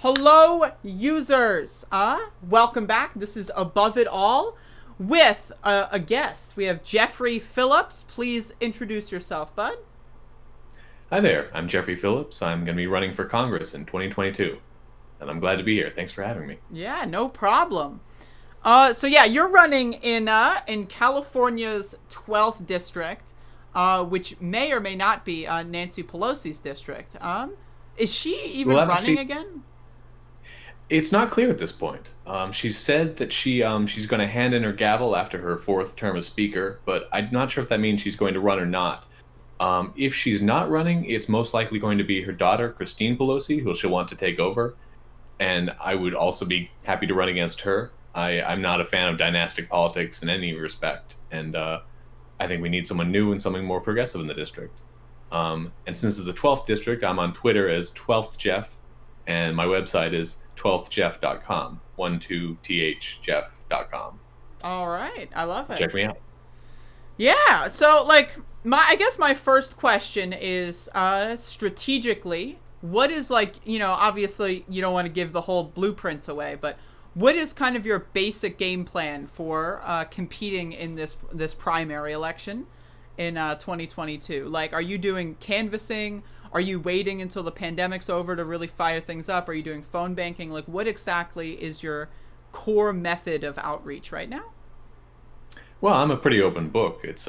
Hello, users. Welcome back. This is Above It All with a guest. We have Jeffrey Phillips. Please introduce yourself, bud. Hi there, I'm Jeffrey Phillips. I'm going to be running for Congress in 2022, and I'm glad to be here. Thanks for having me. Yeah, no problem. So you're running in California's 12th district, which may or may not be Nancy Pelosi's district. Is she We'll even have to running see. again? It's not clear at this point. She said that she's going to hand in her gavel after her fourth term as Speaker, but I'm not sure if that means she's going to run or not. If she's not running, it's most likely going to be her daughter, Christine Pelosi, who she'll want to take over, and I would also be happy to run against her. I'm not a fan of dynastic politics in any respect, and I think we need someone new and something more progressive in the district. And since it's the 12th district, I'm on Twitter as 12th Jeff, and my website is 12thjeff.com, 12thjeff.com. All right, I love it. Check me out. Yeah, so like I guess my first question is strategically, what is like, obviously you don't want to give the whole blueprints away, but what is kind of your basic game plan for competing in this primary election in 2022? Like, are you doing canvassing? Are you waiting until the pandemic's over to really fire things up? Are you doing phone banking? Like, what exactly is your core method of outreach right now? Well, I'm a pretty open book. It's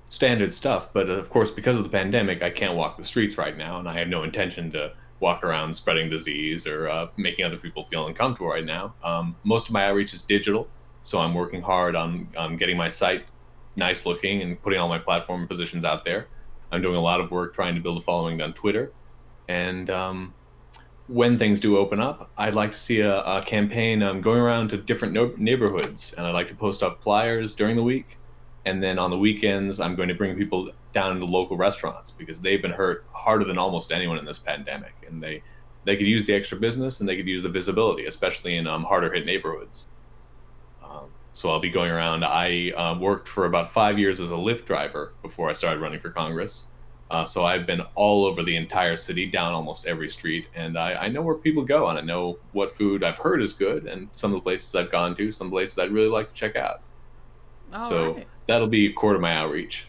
standard stuff, but of course, because of the pandemic, I can't walk the streets right now, and I have no intention to walk around spreading disease or making other people feel uncomfortable right now. Most of my outreach is digital, so I'm working hard on getting my site nice looking and putting all my platform positions out there. I'm doing a lot of work trying to build a following on Twitter, and when things do open up, I'd like to see a campaign going around to different neighborhoods, and I'd like to post up flyers during the week. And then on the weekends, I'm going to bring people down to local restaurants because they've been hurt harder than almost anyone in this pandemic, and they could use the extra business and they could use the visibility, especially in harder hit neighborhoods. So I'll be going around. I worked for about 5 years as a Lyft driver before I started running for Congress. So I've been all over the entire city, down almost every street, and I know where people go, and I know what food I've heard is good, and some of the places I've gone to, some places I'd really like to check out. All So right. that'll be a core of my outreach.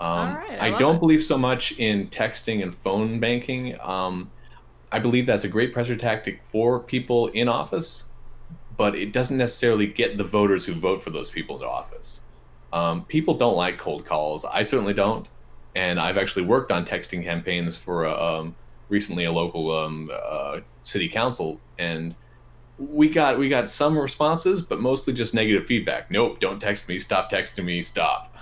All right, I I love don't it. believe so much in texting and phone banking. I believe that's a great pressure tactic for people in office, but it doesn't necessarily get the voters who vote for those people into office. People don't like cold calls. I certainly don't. And I've actually worked on texting campaigns for recently a local city council, and we got some responses, but mostly just negative feedback. Nope, don't text me. Stop texting me. Stop.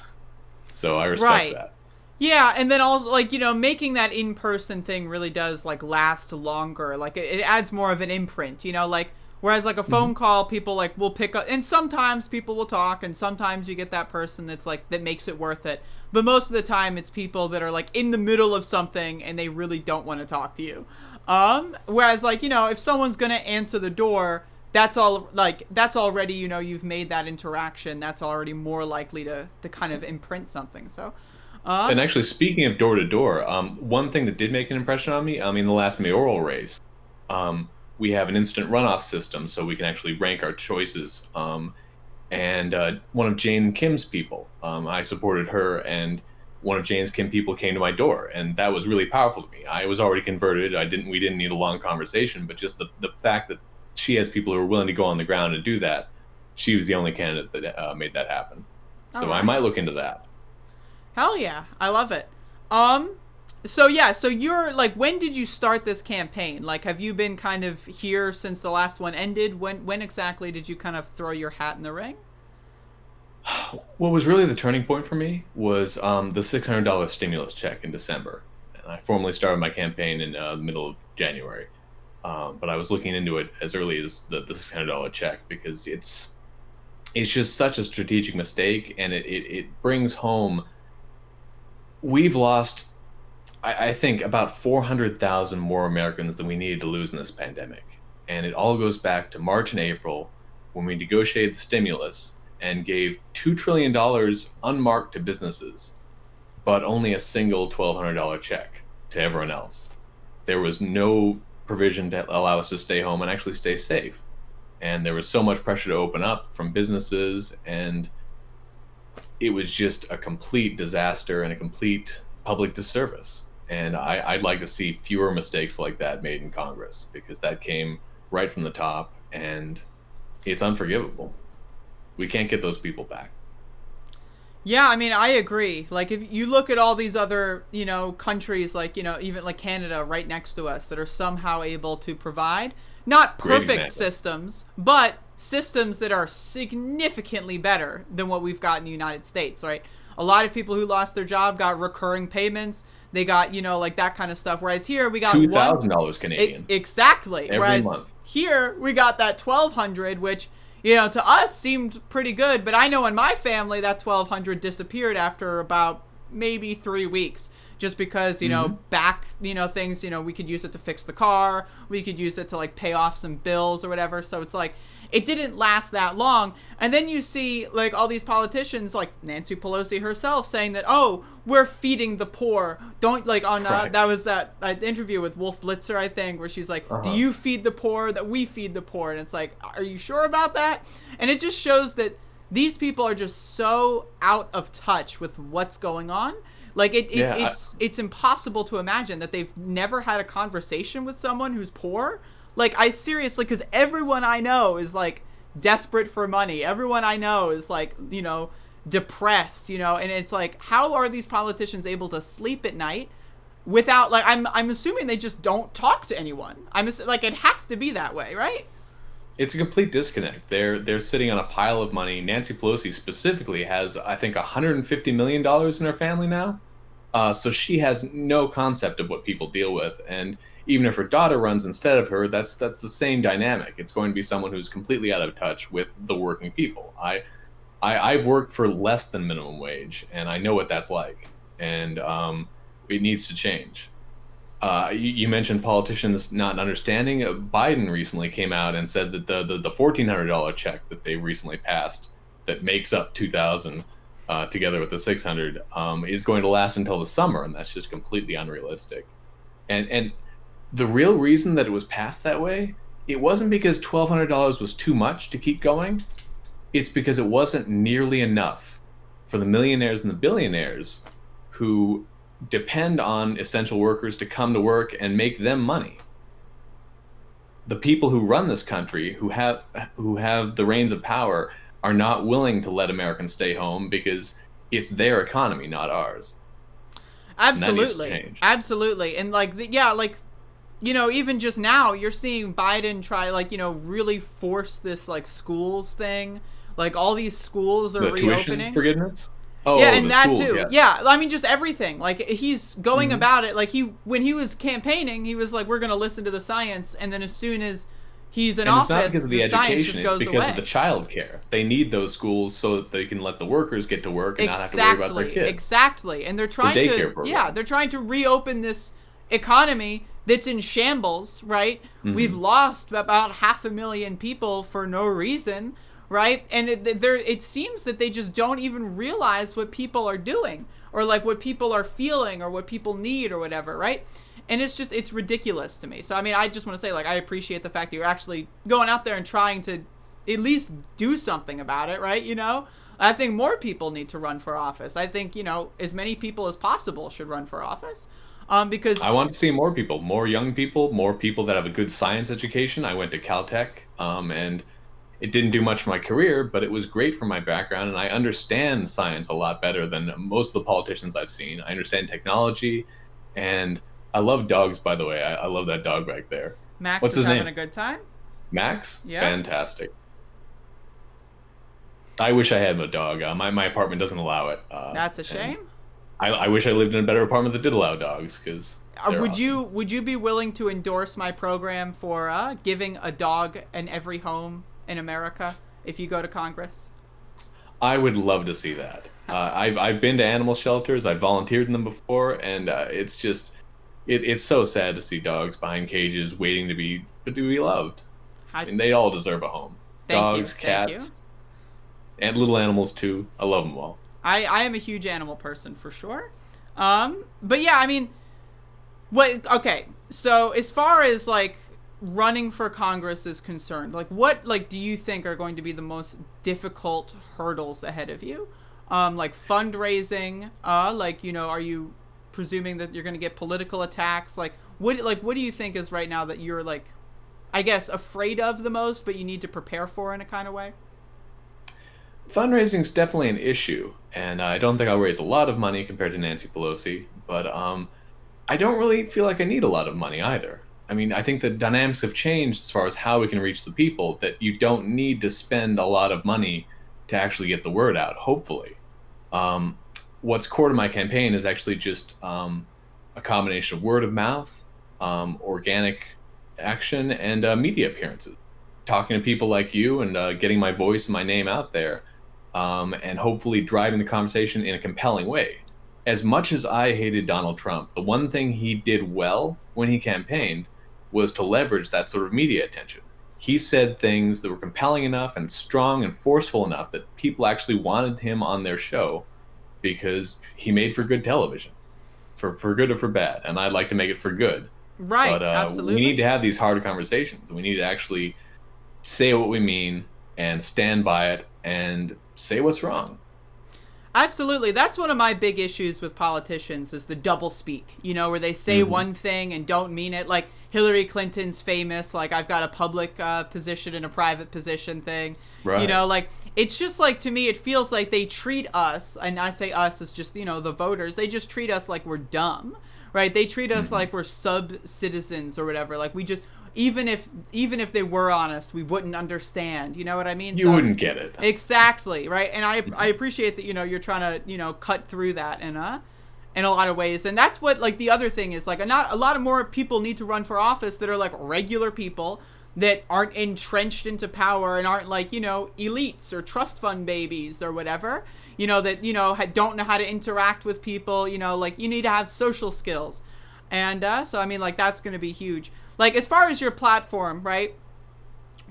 So I respect Right. that. Yeah, and then also like making that in person thing really does like last longer. Like it adds more of an imprint. Like whereas like a phone Hmm. call, people like will pick up, and sometimes people will talk, and sometimes you get that person that's like that makes it worth it. But most of the time, it's people that are like in the middle of something and they really don't want to talk to you. Whereas like if someone's gonna answer the door, that's all like that's already you've made that interaction. That's already more likely to kind of imprint something. So. And actually, speaking of door to door, one thing that did make an impression on me, in the last mayoral race, we have an instant runoff system, so we can actually rank our choices. And one of Jane Kim's people, I supported her, and one of Jane's Kim people came to my door, and that was really powerful to me. I was already converted. We didn't need a long conversation, but just the fact that she has people who are willing to go on the ground and do that, she was the only candidate that made that happen. All So I might right. look into that. Hell yeah. I love it. Um so you're like, when did you start this campaign? Like, have you been kind of here since the last one ended? When exactly did you kind of throw your hat in the ring? What was really the turning point for me was the $600 stimulus check in December. And I formally started my campaign in the middle of January. But I was looking into it as early as the $600 check because it's just such a strategic mistake, and it brings home. We've lost, I think, about 400,000 more Americans than we needed to lose in this pandemic. And it all goes back to March and April when we negotiated the stimulus and gave $2 trillion dollars unmarked to businesses, but only a single $1,200 check to everyone else. There was no provision to allow us to stay home and actually stay safe. And there was so much pressure to open up from businesses, and it was just a complete disaster and a complete public disservice. And I'd like to see fewer mistakes like that made in Congress, because that came right from the top, and it's unforgivable. We can't get those people back. Yeah, I mean, I agree. Like, if you look at all these other, countries, like, even like Canada right next to us that are somehow able to provide not perfect systems, but systems that are significantly better than what we've got in the United States, right? A lot of people who lost their job got recurring payments. They got, like that kind of stuff. Whereas here we got $2,000 Canadian. Exactly. Every month. Here we got that $1,200, which, to us seemed pretty good. But I know in my family that $1,200 disappeared after about maybe 3 weeks. Just because, back, things, we could use it to fix the car. We could use it to, like, pay off some bills or whatever. So it's like, it didn't last that long. And then you see, like, all these politicians, like Nancy Pelosi herself, saying that, oh, we're feeding the poor. Don't, like, on, that was that interview with Wolf Blitzer, I think, where she's like, do you feed the poor? That we feed the poor. And it's like, are you sure about that? And it just shows that these people are just so out of touch with what's going on. Like, it's impossible to imagine that they've never had a conversation with someone who's poor. Like, I seriously, because everyone I know is, like, desperate for money. Everyone I know is, like, depressed, and it's like, how are these politicians able to sleep at night without, like, I'm assuming they just don't talk to anyone. Like, it has to be that way, right? It's a complete disconnect. They're sitting on a pile of money. Nancy Pelosi specifically has, I think, $150 million in her family now. So she has no concept of what people deal with. And even if her daughter runs instead of her, that's the same dynamic. It's going to be someone who's completely out of touch with the working people. I've worked for less than minimum wage, and I know what that's like. And it needs to change. You mentioned politicians not understanding. Biden recently came out and said that the $1,400 check that they recently passed that makes up $2,000 together with the $600 is going to last until the summer, and that's just completely unrealistic. And the real reason that it was passed that way, it wasn't because $1,200 was too much to keep going. It's because it wasn't nearly enough for the millionaires and the billionaires who depend on essential workers to come to work and make them money. The people who run this country, who have the reins of power, are not willing to let Americans stay home because it's their economy, not ours. Absolutely. Absolutely. And even just now you're seeing Biden try, really force this, schools thing. Like, all these schools are reopening. Tuition forgiveness? Oh, yeah, and that schools, too. Yeah, I mean, just everything. Like, he's going about it. Like, when he was campaigning, he was like, we're going to listen to the science. And then as soon as he's in office, it's not because of the science education, just goes it's because away. of the child care. They need those schools so that they can let the workers get to work and not have to worry about their kids. Exactly. And they're trying they're trying to reopen this economy that's in shambles, right? We've lost about 500,000 people for no reason. Right? And it seems that they just don't even realize what people are doing, or like what people are feeling, or what people need, or whatever, right? And it's ridiculous to me. So, I mean, I just want to say, I appreciate the fact that you're actually going out there and trying to at least do something about it, right? I think more people need to run for office. I think, as many people as possible should run for office. Because I want to see more people, more young people, more people that have a good science education. I went to Caltech, and it didn't do much for my career, but it was great for my background, and I understand science a lot better than most of the politicians I've seen. I understand technology, and I love dogs, by the way. I love that dog back there. Max What's is his having name? a good time? Max? Yeah. Fantastic. I wish I had a dog. My apartment doesn't allow it. That's a shame. I wish I lived in a better apartment that did allow dogs, because would awesome. you be willing to endorse my program for giving a dog in every home in America if you go to Congress? I would love to see that. I've been to animal shelters. I've volunteered in them before, and it's just it's so sad to see dogs behind cages waiting to be loved. And they all deserve a home. Dogs, cats, and little animals too. I love them all. I am a huge animal person for sure. But yeah, I mean, okay. So as far as like running for Congress is concerned, like what like do you think are going to be the most difficult hurdles ahead of you? Like fundraising, like are you presuming that you're going to get political attacks? Like what do you think is right now that you're like I guess afraid of the most, but you need to prepare for in a kind of way? Fundraising is definitely an issue, and I don't think I'll raise a lot of money compared to Nancy Pelosi, but I don't really feel like I need a lot of money either. I mean, I think the dynamics have changed as far as how we can reach the people, that you don't need to spend a lot of money to actually get the word out, hopefully. Um, what's core to my campaign is actually just a combination of word of mouth, organic action, and media appearances. Talking to people like you and getting my voice and my name out there, and hopefully driving the conversation in a compelling way. As much as I hated Donald Trump, the one thing he did well when he campaigned was to leverage that sort of media attention. He said things that were compelling enough and strong and forceful enough that people actually wanted him on their show because he made for good television, for good or for bad. And I'd like to make it for good. Right, But we absolutely. need to have these hard conversations. We need to actually say what we mean and stand by it and say what's wrong. Absolutely. That's one of my big issues with politicians is the double speak, where they say Hmm. one thing and don't mean it. Like Hillary Clinton's famous, like, I've got a public position and a private position thing. Right. Like, it's just like, to me, it feels like they treat us, and I say us as just, the voters, they just treat us like we're dumb, right? They treat us Hmm. like we're sub citizens or whatever. Like, we just, even if they were honest, we wouldn't understand. You know what I mean? You So wouldn't get it. exactly, right? And I Mhm. appreciate that you're trying to cut through that in a lot of ways. And that's what like the other thing is like not a lot of more people need to run for office that are like regular people that aren't entrenched into power and aren't like elites or trust fund babies or whatever. That don't know how to interact with people. Like you need to have social skills, and so I mean like that's going to be huge. Like as far as your platform, right?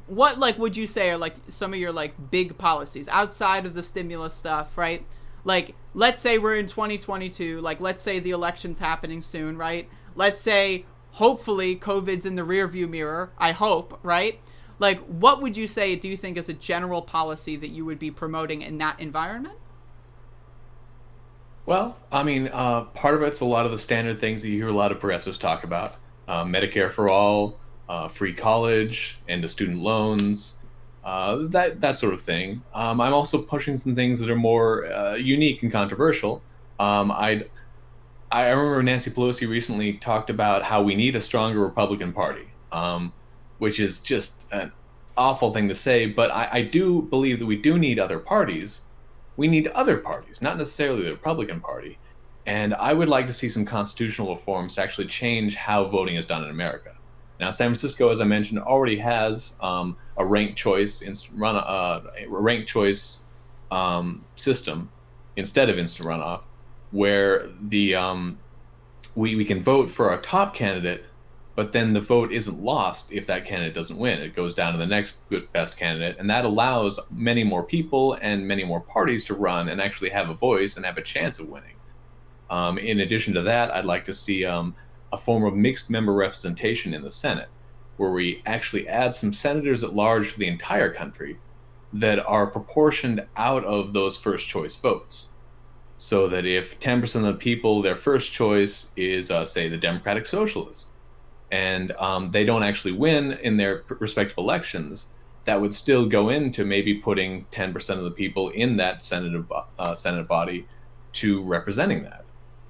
What like would you say are like some of your like big policies outside of the stimulus stuff, right? Like let's say we're in 2022, like let's say the election's happening soon, right? Let's say hopefully COVID's in the rearview mirror, I hope, right? Like what would you say do you think is a general policy that you would be promoting in that environment? Well, I mean, part of it's a lot of the standard things that you hear a lot of progressives talk about: Medicare for all, free college, end of student loans, that sort of thing. I'm also pushing some things that are more unique and controversial. I remember Nancy Pelosi recently talked about how we need a stronger Republican Party, which is just an awful thing to say. But I do believe that we do need other parties. We need other parties, not necessarily the Republican Party. And I would like to see some constitutional reforms to actually change how voting is done in America. Now, San Francisco, as I mentioned, already has a ranked choice a ranked choice system instead of instant runoff, where we can vote for our top candidate, but then the vote isn't lost if that candidate doesn't win. It goes down to the next good best candidate, and that allows many more people and many more parties to run and actually have a voice and have a chance of winning. In addition to that, I'd like to see a form of mixed member representation in the Senate, where we actually add some senators at large for the entire country that are proportioned out of those first choice votes. So that if 10% of the people, their first choice is, say, the Democratic Socialists, and they don't actually win in their respective elections, that would still go into maybe putting 10% of the people in that Senate body to representing that.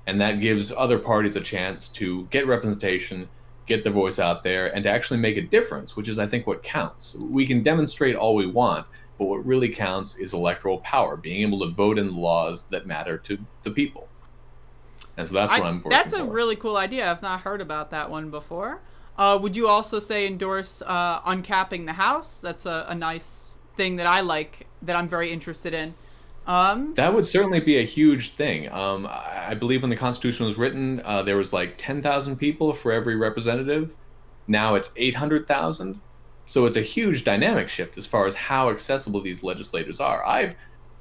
And that gives other parties a chance to get representation, get their voice out there, and to actually make a difference, which is, I think, what counts. We can demonstrate all we want, but what really counts is electoral power, being able to vote in laws that matter to the people. And so that's what I'm That's working a for. really cool idea. I've not heard about that one before. Would you also say endorse uncapping the House? That's a nice thing that I like that I'm very interested in. Um, That would certainly be a huge thing. I believe when the Constitution was written, there was like 10,000 people for every representative. Now it's 800,000. So it's a huge dynamic shift as far as how accessible these legislators are.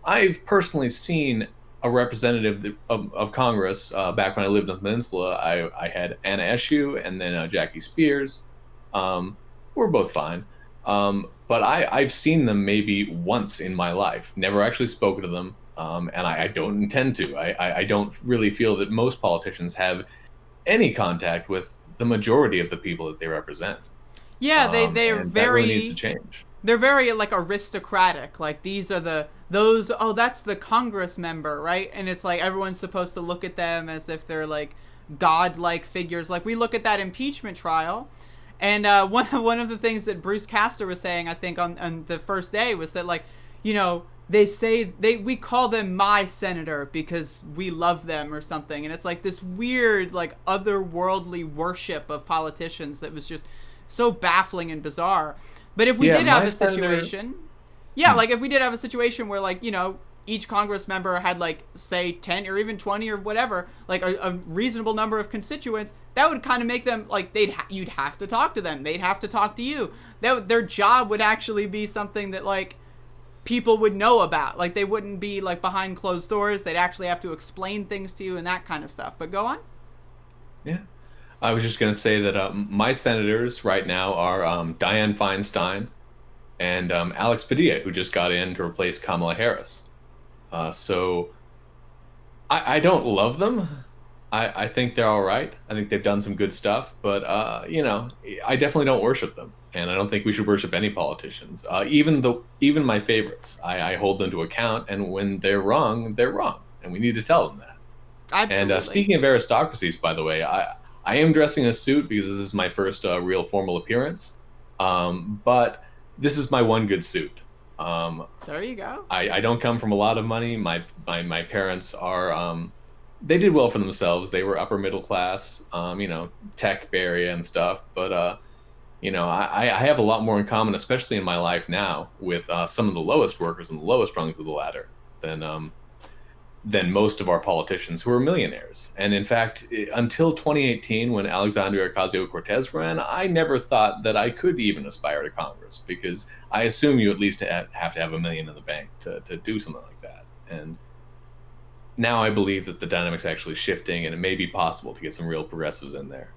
I've personally seen a representative of Congress back when I lived on the peninsula. I had Anna Eshoo and then Jackie Spears. Um, we're both fine. But I've seen them maybe once in my life, never actually spoken to them, and I don't intend to. I don't really feel that most politicians have any contact with the majority of the people that they represent. Yeah, they're And that really needs to very change. they're very like aristocratic. Like these are those oh that's the Congress member, right? And it's like everyone's supposed to look at them as if they're like godlike figures. Like we look at that impeachment trial, and one of the things that Bruce Castor was saying, I think on the first day, was that like, they say we call them my senator because we love them or something, and it's like this weird like otherworldly worship of politicians that was just so baffling and bizarre. But if we Yeah, did have my a senator. situation, yeah, like if we did have a situation where like each Congress member had like say 10 or even 20 or whatever, like a reasonable number of constituents, that would kind of make them like you'd have to talk to them, they'd have to talk to you. Their job would actually be something that like people would know about. Like they wouldn't be like behind closed doors. They'd actually have to explain things to you and that kind of stuff. But go on. Yeah. I was just going to say that my senators right now are Dianne Feinstein and Alex Padilla, who just got in to replace Kamala Harris. So I don't love them. I think they're all right. I think they've done some good stuff, but I definitely don't worship them, and I don't think we should worship any politicians. Even my favorites, I hold them to account, and when they're wrong, and we need to tell them that. And Absolutely. speaking of aristocracies, by the way, I am dressing in a suit because this is my first real formal appearance. But this is my one good suit. There you go. I don't come from a lot of money. My parents are they did well for themselves. They were upper middle class, tech Bay Area and stuff. But I have a lot more in common, especially in my life now, with some of the lowest workers and the lowest rungs of the ladder than most of our politicians who are millionaires. And in fact, until 2018, when Alexandria Ocasio-Cortez ran, I never thought that I could even aspire to Congress, because I assume you at least have to have $1 million in the bank to do something like that. And now I believe that the dynamic's actually shifting, and it may be possible to get some real progressives in there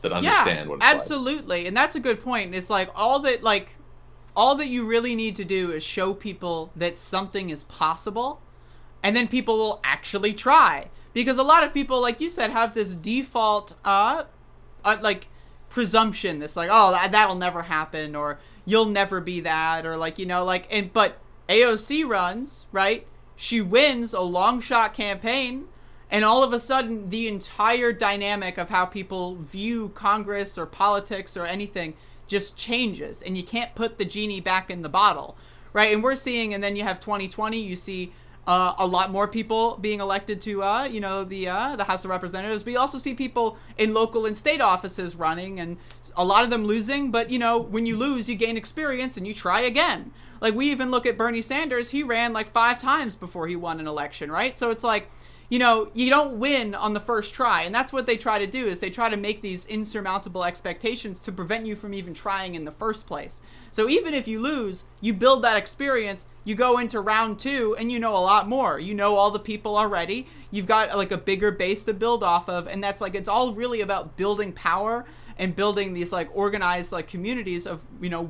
that understand what it's like. Absolutely. And that's a good point. It's like all that you really need to do is show people that something is possible, and then people will actually try. Because a lot of people, like you said, have this default like presumption that's like, oh, that'll never happen, or you'll never be that, or like but AOC runs, right? She wins a long shot campaign, and all of a sudden the entire dynamic of how people view Congress or politics or anything just changes, and you can't put the genie back in the bottle, right? And we're seeing, and then you have 2020, you see a lot more people being elected to the House of Representatives, but you also see people in local and state offices running, and a lot of them losing. But when you lose, you gain experience and you try again. Like we even look at Bernie Sanders. He ran like 5 times before he won an election, right? So it's like, you don't win on the first try. And that's what they try to do, is they try to make these insurmountable expectations to prevent you from even trying in the first place. So even if you lose, you build that experience, you go into round 2, and you know a lot more. You know all the people already. You've got like a bigger base to build off of. And that's like, it's all really about building power and building these like organized like communities of,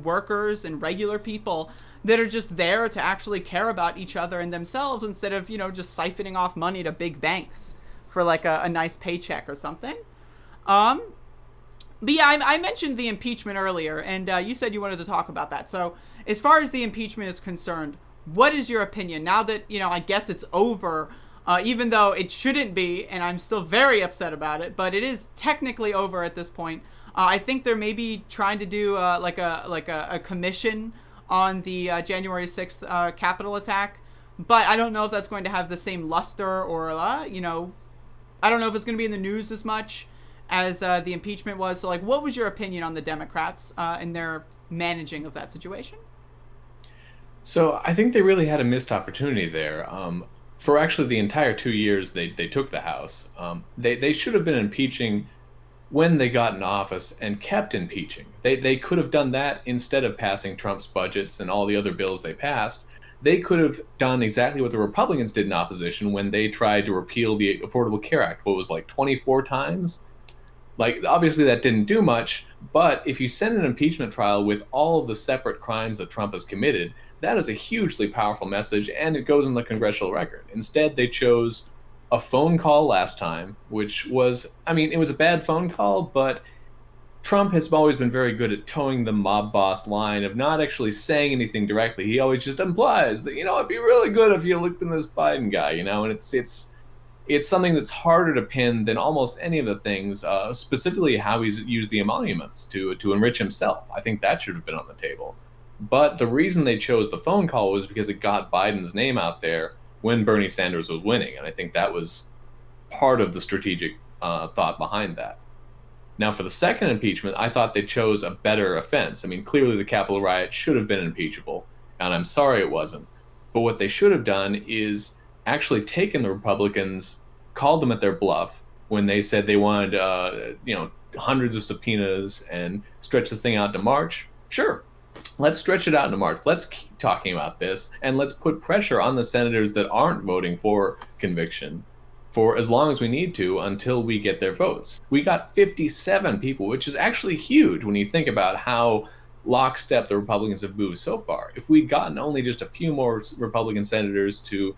workers and regular people that are just there to actually care about each other and themselves, instead of, just siphoning off money to big banks for like a nice paycheck or something. But yeah, I mentioned the impeachment earlier, and you said you wanted to talk about that. So as far as the impeachment is concerned, what is your opinion now that, I guess it's over, even though it shouldn't be, and I'm still very upset about it, but it is technically over at this point. I think they're maybe trying to do like a commission on the January 6th Capitol attack, but I don't know if that's going to have the same luster, or I don't know if it's going to be in the news as much as the impeachment was. So like, what was your opinion on the Democrats and their managing of that situation? So I think they really had a missed opportunity there. For actually the entire 2 years they took the House, they should have been impeaching when they got in office and kept impeaching. They could have done that instead of passing Trump's budgets and all the other bills they passed. they could have done exactly what the Republicans did in opposition when they tried to repeal the Affordable Care Act. What was like 24 times? Like, obviously that didn't do much, but if you send an impeachment trial with all of the separate crimes that Trump has committed, that is a hugely powerful message, and it goes in the congressional record. Instead, they chose a phone call last time, which was, I mean, it was a bad phone call, but Trump has always been very good at towing the mob boss line of not actually saying anything directly. He always just implies that, it'd be really good if you looked in this Biden guy, and it's something that's harder to pin than almost any of the things, specifically how he's used the emoluments to enrich himself. I think that should have been on the table. But the reason they chose the phone call was because it got Biden's name out there when Bernie Sanders was winning. And I think that was part of the strategic thought behind that. Now, for the second impeachment, I thought they chose a better offense. I mean, clearly the Capitol riot should have been impeachable, and I'm sorry it wasn't. But what they should have done is actually taken the Republicans, called them at their bluff when they said they wanted, hundreds of subpoenas and stretch this thing out to March. Sure, let's stretch it out into March. Let's keep talking about this, and let's put pressure on the senators that aren't voting for conviction for as long as we need to until we get their votes. We got 57 people, which is actually huge when you think about how lockstep the Republicans have moved so far. If we'd gotten only just a few more Republican senators to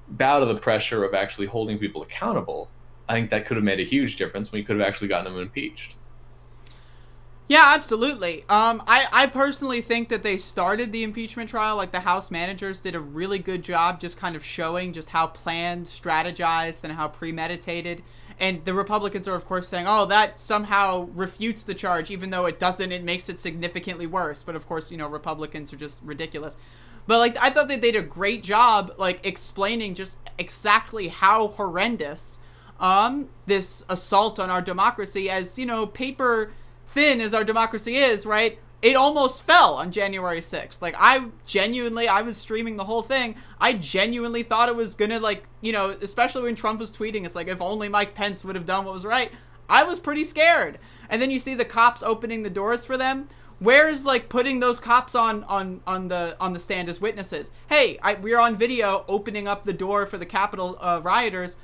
bow to the pressure of actually holding people accountable, I think that could have made a huge difference. We could have actually gotten them impeached. Yeah, absolutely. I personally think that they started the impeachment trial, like the House managers did a really good job just kind of showing just how planned, strategized, and how premeditated. And the Republicans are, of course, saying, oh, that somehow refutes the charge, even though it doesn't. It makes it significantly worse. But, of course, Republicans are just ridiculous. But, I thought that they did a great job, explaining just exactly how horrendous this assault on our democracy, as, paper thin as our democracy is, right? It almost fell on January 6th. I was streaming the whole thing. I genuinely thought it was gonna, especially when Trump was tweeting, it's like, if only Mike Pence would have done what was right. I was pretty scared. And then you see the cops opening the doors for them. Where's, putting those cops on the stand as witnesses? Hey, we're on video opening up the door for the Capitol rioters.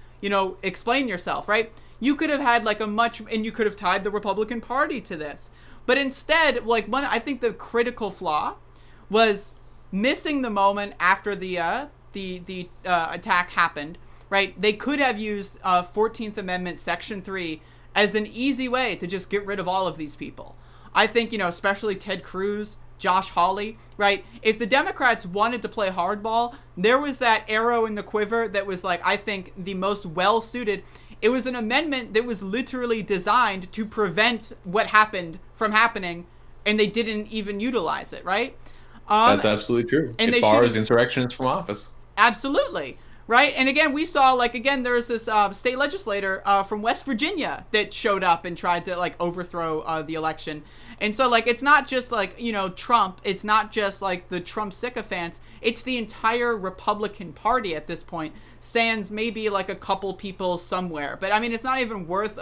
Explain yourself, right? You could have had and you could have tied the Republican Party to this. But instead, I think the critical flaw was missing the moment after the attack happened, right? They could have used 14th Amendment Section 3 as an easy way to just get rid of all of these people. I think, especially Ted Cruz, Josh Hawley, right? If the Democrats wanted to play hardball, there was that arrow in the quiver that was, I think, the most well-suited. It was an amendment that was literally designed to prevent what happened from happening, and they didn't even utilize it, right? That's absolutely true. And it bars insurrectionists from office. Absolutely. Right? And again, we saw, there was this state legislator from West Virginia that showed up and tried to, overthrow the election. And so, it's not just, Trump. It's not just, the Trump sycophants. It's the entire Republican Party at this point. Sans maybe, a couple people somewhere. But, I mean, it's not even worthy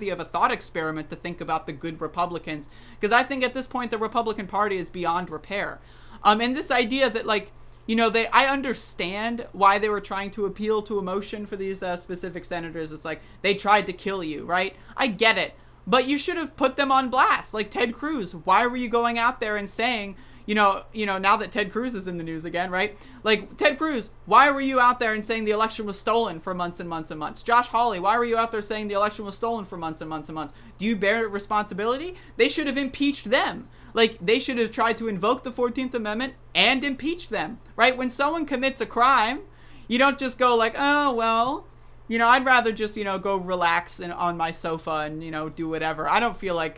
of a thought experiment to think about the good Republicans. Because I think at this point, the Republican Party is beyond repair. And this idea that, I understand why they were trying to appeal to emotion for these specific senators. It's they tried to kill you, right? I get it. But you should have put them on blast. Like Ted Cruz, why were you going out there and saying, now that Ted Cruz is in the news again, right? Ted Cruz, why were you out there and saying the election was stolen for months and months and months? Josh Hawley, why were you out there saying the election was stolen for months and months and months? Do you bear responsibility? They should have impeached them. They should have tried to invoke the 14th Amendment and impeached them, right? When someone commits a crime, you don't just go oh, well, I'd rather just, go relax on my sofa and, do whatever. I don't feel I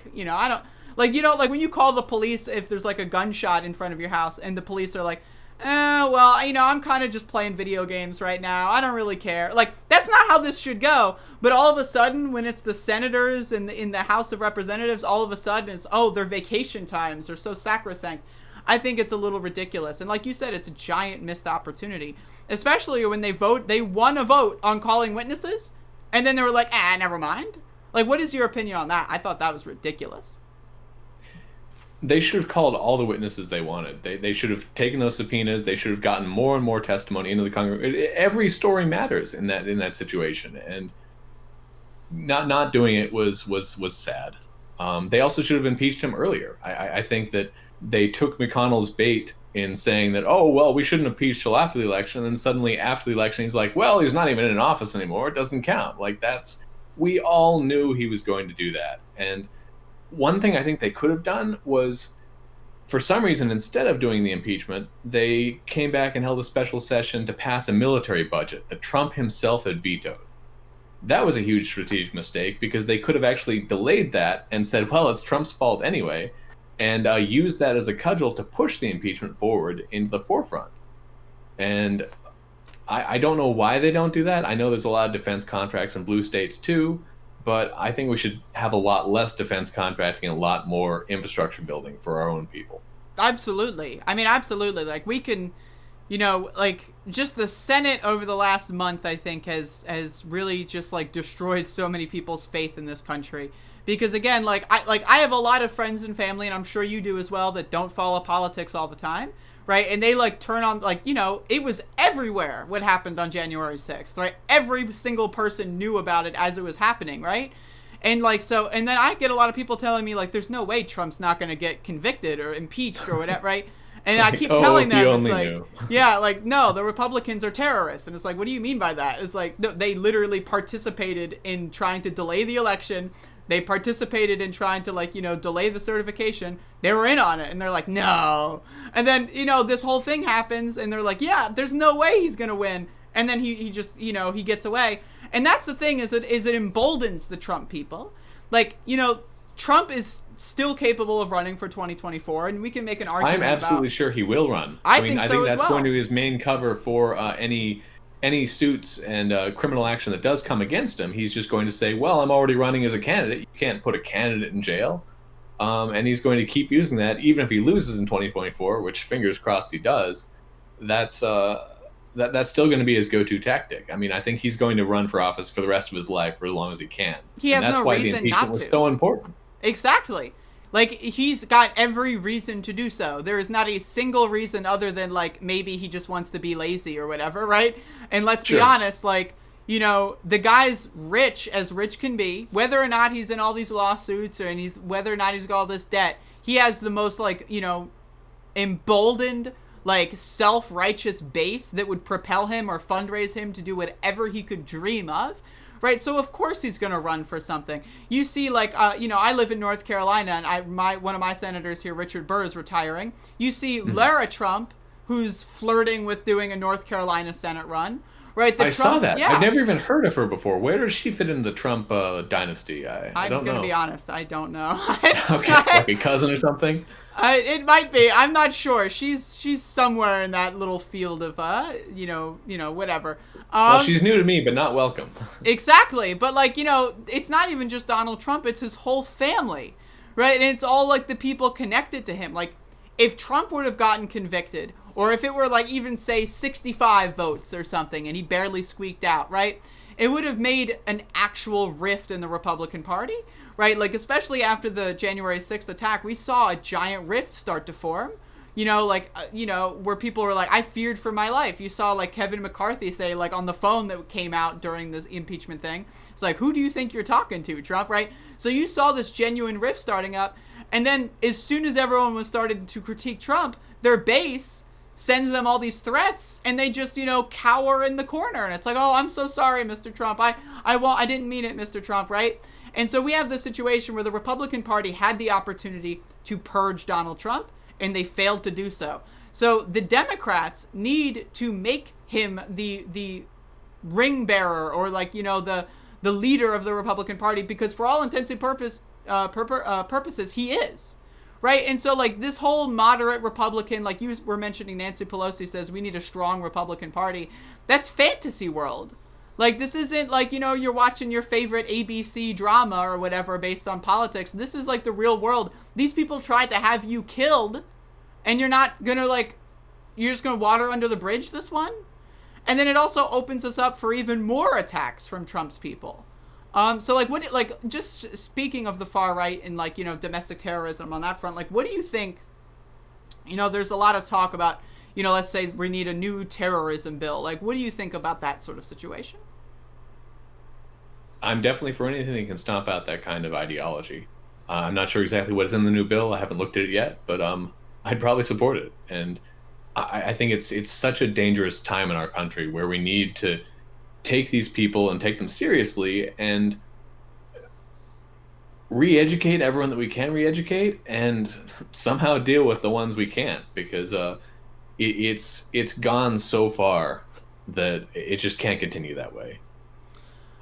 don't, when you call the police if there's, a gunshot in front of your house and the police are well, I'm kind of just playing video games right now. I don't really care. That's not how this should go. But all of a sudden, when it's the senators in the House of Representatives, all of a sudden it's, their vacation times are so sacrosanct. I think it's a little ridiculous. And like you said, it's a giant missed opportunity. Especially when they won a vote on calling witnesses, and then they were never mind. What is your opinion on that? I thought that was ridiculous. They should have called all the witnesses they wanted. They should have taken those subpoenas. They should have gotten more and more testimony into the Congress. Every story matters in that situation, and not doing it was sad. They also should have impeached him earlier. I think that they took McConnell's bait in saying that, oh, well, we shouldn't impeach till after the election. And then suddenly after the election, he's like, well, he's not even in office anymore. It doesn't count. Like, we all knew he was going to do that. And one thing I think they could have done was, for some reason, instead of doing the impeachment, they came back and held a special session to pass a military budget that Trump himself had vetoed. That was a huge strategic mistake, because they could have actually delayed that and said, well, it's Trump's fault anyway, and used that as a cudgel to push the impeachment forward into the forefront. And I don't know why they don't do that. I know there's a lot of defense contracts in blue states too, but I think we should have a lot less defense contracting and a lot more infrastructure building for our own people. Absolutely. I mean, absolutely. Like, we can, like, just the Senate over the last month, I think, has really just, like, destroyed so many people's faith in this country. Because, again, I have a lot of friends and family, and I'm sure you do as well, that don't follow politics all the time, right? And they, like, turn on, like, it was everywhere what happened on January 6th, right? Every single person knew about it as it was happening, right? And, like, so, and then I get a lot of people telling me, like, there's no way Trump's not going to get convicted or impeached or whatever, right? And I keep telling them, it's like, yeah, like, no, the Republicans are terrorists. And it's like, what do you mean by that? It's like, no, they literally participated in trying to delay the election. They participated in trying to, like, delay the certification. They were in on it. And they're like, no. And then, this whole thing happens. And they're like, yeah, there's no way he's going to win. And then he just, he gets away. And that's the thing, is it emboldens the Trump people. Like, Trump is still capable of running for 2024. And we can make an argument I'm absolutely sure he will run. I think that's going to be his main cover for any suits and criminal action that does come against him. He's just going to say, well, I'm already running as a candidate. You can't put a candidate in jail. And he's going to keep using that, even if he loses in 2024, which fingers crossed he does. That's still going to be his go-to tactic. I mean, I think he's going to run for office for the rest of his life, for as long as he can. He has no reason not to. That's why the impeachment was so important. Exactly. Like, he's got every reason to do so. There is not a single reason other than, like, maybe he just wants to be lazy or whatever, right? And let's be honest, like, the guy's rich as rich can be. Whether or not he's in all these lawsuits or whether or not he's got all this debt, he has the most, like, emboldened, like, self-righteous base that would propel him or fundraise him to do whatever he could dream of. Right, so of course he's going to run for something. You see, like, I live in North Carolina, and one of my senators here, Richard Burr, is retiring. You see Lara Trump, who's flirting with doing a North Carolina Senate run. Right, I saw that. Yeah. I've never even heard of her before. Where does she fit into the Trump dynasty? I don't know. I'm going to be honest. I don't know. Okay, like a cousin or something? It might be. I'm not sure. She's somewhere in that little field of, whatever. Well, she's new to me, but not welcome. Exactly. But, like, it's not even just Donald Trump. It's his whole family, right? And it's all, like, the people connected to him. Like, if Trump would have gotten convicted, or if it were, like, even, say, 65 votes or something, and he barely squeaked out, right? It would have made an actual rift in the Republican Party, right? Like, especially after the January 6th attack, we saw a giant rift start to form. Where people were like, I feared for my life. You saw, like, Kevin McCarthy say, like, on the phone that came out during this impeachment thing, it's like, who do you think you're talking to, Trump, right? So you saw this genuine rift starting up, and then as soon as everyone was starting to critique Trump, their base sends them all these threats, and they just, cower in the corner, and it's like, oh, I'm so sorry, Mr. Trump. I didn't mean it, Mr. Trump, right? And so we have this situation where the Republican Party had the opportunity to purge Donald Trump, and they failed to do so. So the Democrats need to make him the ring bearer, or, like, the leader of the Republican Party, because for all intents and purposes, he is. Right? And so, like, this whole moderate Republican, like you were mentioning, Nancy Pelosi says we need a strong Republican Party. That's fantasy world. Like, this isn't like, you're watching your favorite ABC drama or whatever based on politics. This is, like, the real world. These people tried to have you killed, and you're not gonna, like, you're just gonna water under the bridge this one? And then it also opens us up for even more attacks from Trump's people. So like what like just speaking of the far right and like domestic terrorism on that front, like what do you think? There's a lot of talk about let's say we need a new terrorism bill. Like what do you think about that sort of situation? I'm definitely for anything that can stomp out that kind of ideology. I'm not sure exactly what is in the new bill. I haven't looked at it yet, but I'd probably support it. And I think it's such a dangerous time in our country where we need to take these people and take them seriously and re-educate everyone that we can re-educate and somehow deal with the ones we can't because it's gone so far that it just can't continue that way.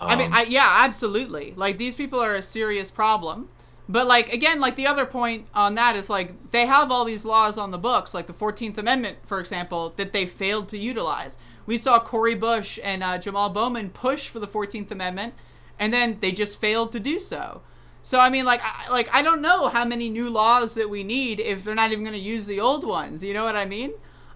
I mean, Um, yeah, absolutely. Like these people are a serious problem. But like again, like the other point on that is like they have all these laws on the books, like the 14th Amendment, for example, that they failed to utilize. We saw Cori Bush and Jamal Bowman push for the 14th Amendment, and then they just failed to do so. So I mean, I don't know how many new laws that we need if they're not even going to use the old ones. You know what I mean?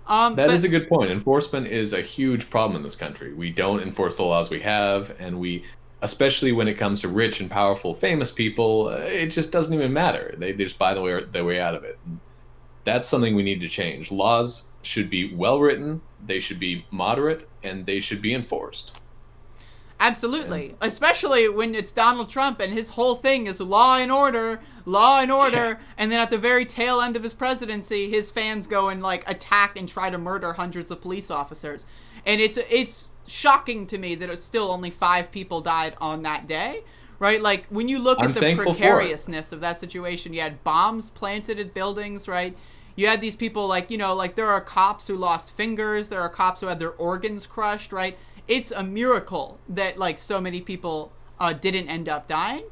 that is But a good point. Enforcement is a huge problem in this country. We don't enforce the laws we have, and especially when it comes to rich and powerful, famous people, it just doesn't even matter. They just buy their way out of it. That's something we need to change. Laws should be well written, they should be moderate, and they should be enforced. And absolutely, especially when it's Donald Trump and his whole thing is law and yeah, order, and then at the very tail end of his presidency, his fans go and like attack and try to murder hundreds of police officers, and it's shocking to me that it's still only 5 people died on that day. Right, like when you look I'm at the thankful for it. precariousness of that situation, you had bombs planted at buildings, right? You had these people like like there are cops who lost fingers, there are cops who had their organs crushed, right? It's a miracle that like so many people didn't end up dying,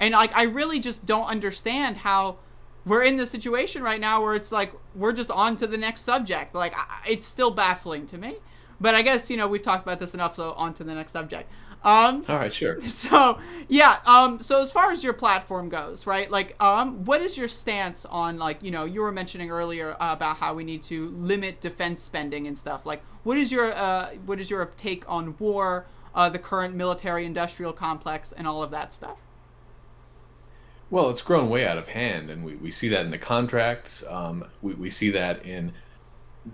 and like I really just don't understand how we're in the situation right now where it's like we're just on to the next subject. Like it's still baffling to me, but I guess we've talked about this enough, so on to the next subject. Um, All right, sure. so yeah, so as far as your platform goes, right? Like, what is your stance on like, you were mentioning earlier about how we need to limit defense spending and stuff. Like, what is your take on war, the current military-industrial complex, and all of that stuff? Well, it's grown way out of hand, and we see that in the contracts. We see that in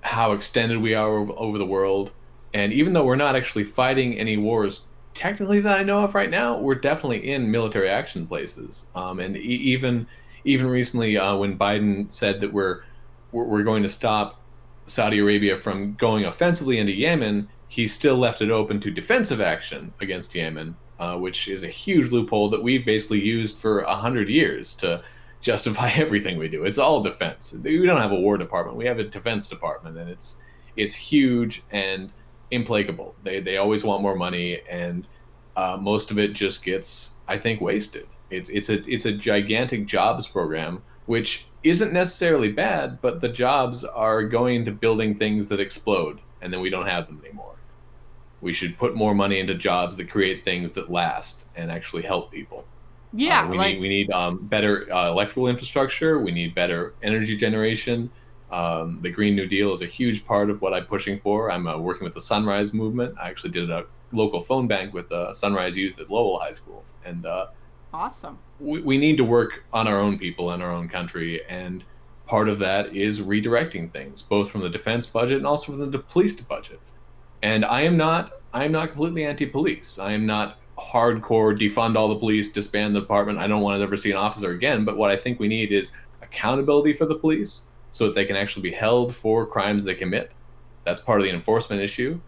how extended we are over the world. And even though we're not actually fighting any wars technically that I know of right now, we're definitely in military action places. And even recently, when Biden said that we're going to stop Saudi Arabia from going offensively into Yemen, he still left it open to defensive action against Yemen, which is a huge loophole that we've basically used for 100 years to justify everything we do. It's all defense. We don't have a war department. We have a defense department, and it's huge and implacable. They always want more money, and most of it just gets, I think, wasted. It's a gigantic jobs program, which isn't necessarily bad, but the jobs are going into building things that explode, and then we don't have them anymore. We should put more money into jobs that create things that last and actually help people. Yeah, We need better electrical infrastructure. We need better energy generation. The Green New Deal is a huge part of what I'm pushing for. I'm working with the Sunrise Movement. I actually did a local phone bank with Sunrise Youth at Lowell High School, and awesome. we need to work on our own people in our own country. And part of that is redirecting things, both from the defense budget and also from the police budget. And I am not completely anti-police. I am not hardcore defund all the police, disband the department. I don't want to ever see an officer again. But what I think we need is accountability for the police so that they can actually be held for crimes they commit. That's part of the enforcement issue.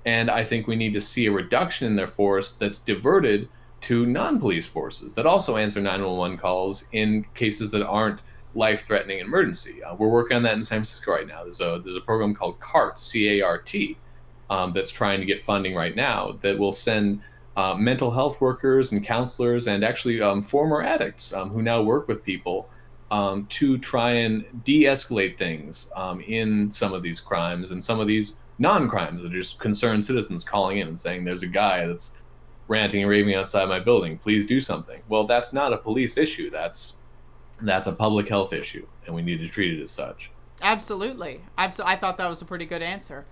And I think we need to see a reduction in their force that's diverted to non-police forces that also answer 911 calls in cases that aren't life-threatening emergency. We're working on that in San Francisco right now. There's a program called CART, CART, that's trying to get funding right now that will send mental health workers and counselors and actually former addicts who now work with people to try and de-escalate things in some of these crimes and some of these non-crimes that are just concerned citizens calling in and saying there's a guy that's ranting and raving outside my building, please do something. Well, that's not a police issue, that's a public health issue, and we need to treat it as such. Absolutely. I thought that was a pretty good answer.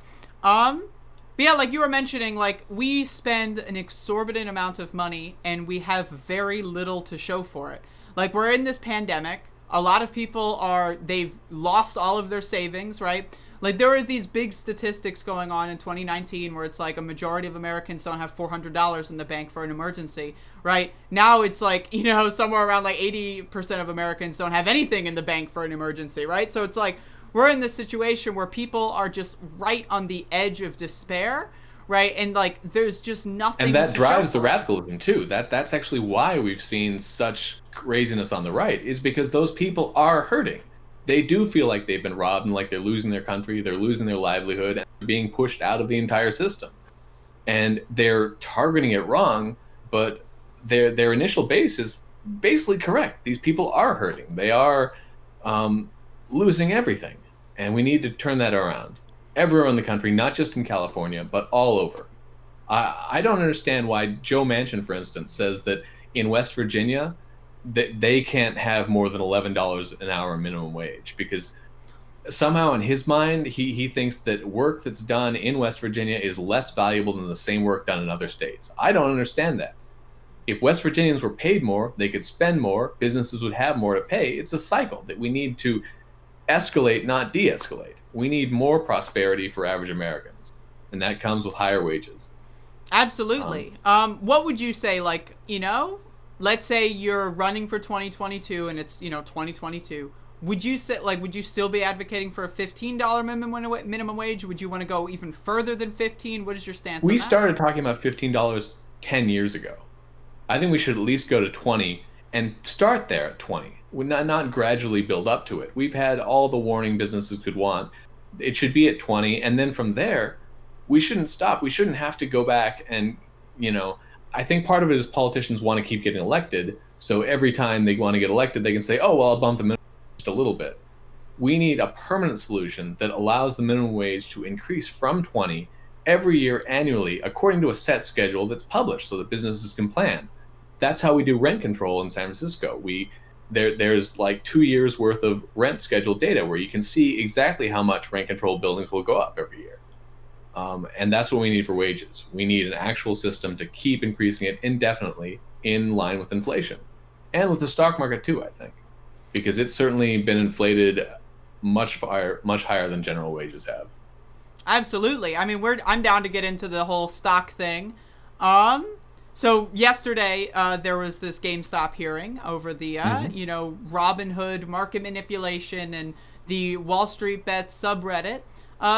Um, But yeah, like you were mentioning, like we spend an exorbitant amount of money and we have very little to show for it. Like we're in this pandemic. A lot of people they've lost all of their savings, right? Like there are these big statistics going on in 2019 where it's like a majority of Americans don't have $400 in the bank for an emergency, right? Now it's like, somewhere around like 80% of Americans don't have anything in the bank for an emergency, right? So it's like we're in this situation where people are just right on the edge of despair, right? And like there's just nothing. And that drives the radicalism too. That's actually why we've seen such craziness on the right, is because those people are hurting. They do feel like they've been robbed and like they're losing their country, they're losing their livelihood, and they're being pushed out of the entire system. And they're targeting it wrong, but their initial base is basically correct. These people are hurting. They are losing everything. And we need to turn that around. Everywhere in the country, not just in California, but all over. I don't understand why Joe Manchin, for instance, says that in West Virginia, that they can't have more than $11 an hour minimum wage, because somehow in his mind, he thinks that work that's done in West Virginia is less valuable than the same work done in other states. I don't understand that. If West Virginians were paid more, they could spend more, businesses would have more to pay. It's a cycle that we need to escalate, not de-escalate. We need more prosperity for average Americans, and that comes with higher wages. Absolutely. What would you say, like, let's say you're running for 2022 and it's, 2022. Would you say, like, would you still be advocating for a $15 minimum wage? Would you want to go even further than 15? What is your stance on that? We started talking about $15 10 years ago. I think we should at least go to 20 and start there at 20. We not gradually build up to it. We've had all the warning businesses could want. It should be at 20, and then from there, we shouldn't stop. We shouldn't have to go back and, I think part of it is politicians want to keep getting elected, so every time they want to get elected, they can say, oh, well, I'll bump the minimum wage just a little bit. We need a permanent solution that allows the minimum wage to increase from 20 every year annually according to a set schedule that's published so that businesses can plan. That's how we do rent control in San Francisco. There's like 2 years worth of rent schedule data where you can see exactly how much rent control buildings will go up every year. And that's what we need for wages. We need an actual system to keep increasing it indefinitely in line with inflation. And with the stock market too, I think. Because it's certainly been inflated much higher than general wages have. Absolutely. I mean, I'm down to get into the whole stock thing. So yesterday, there was this GameStop hearing over the, Robinhood market manipulation and the Wall Street Bets subreddit,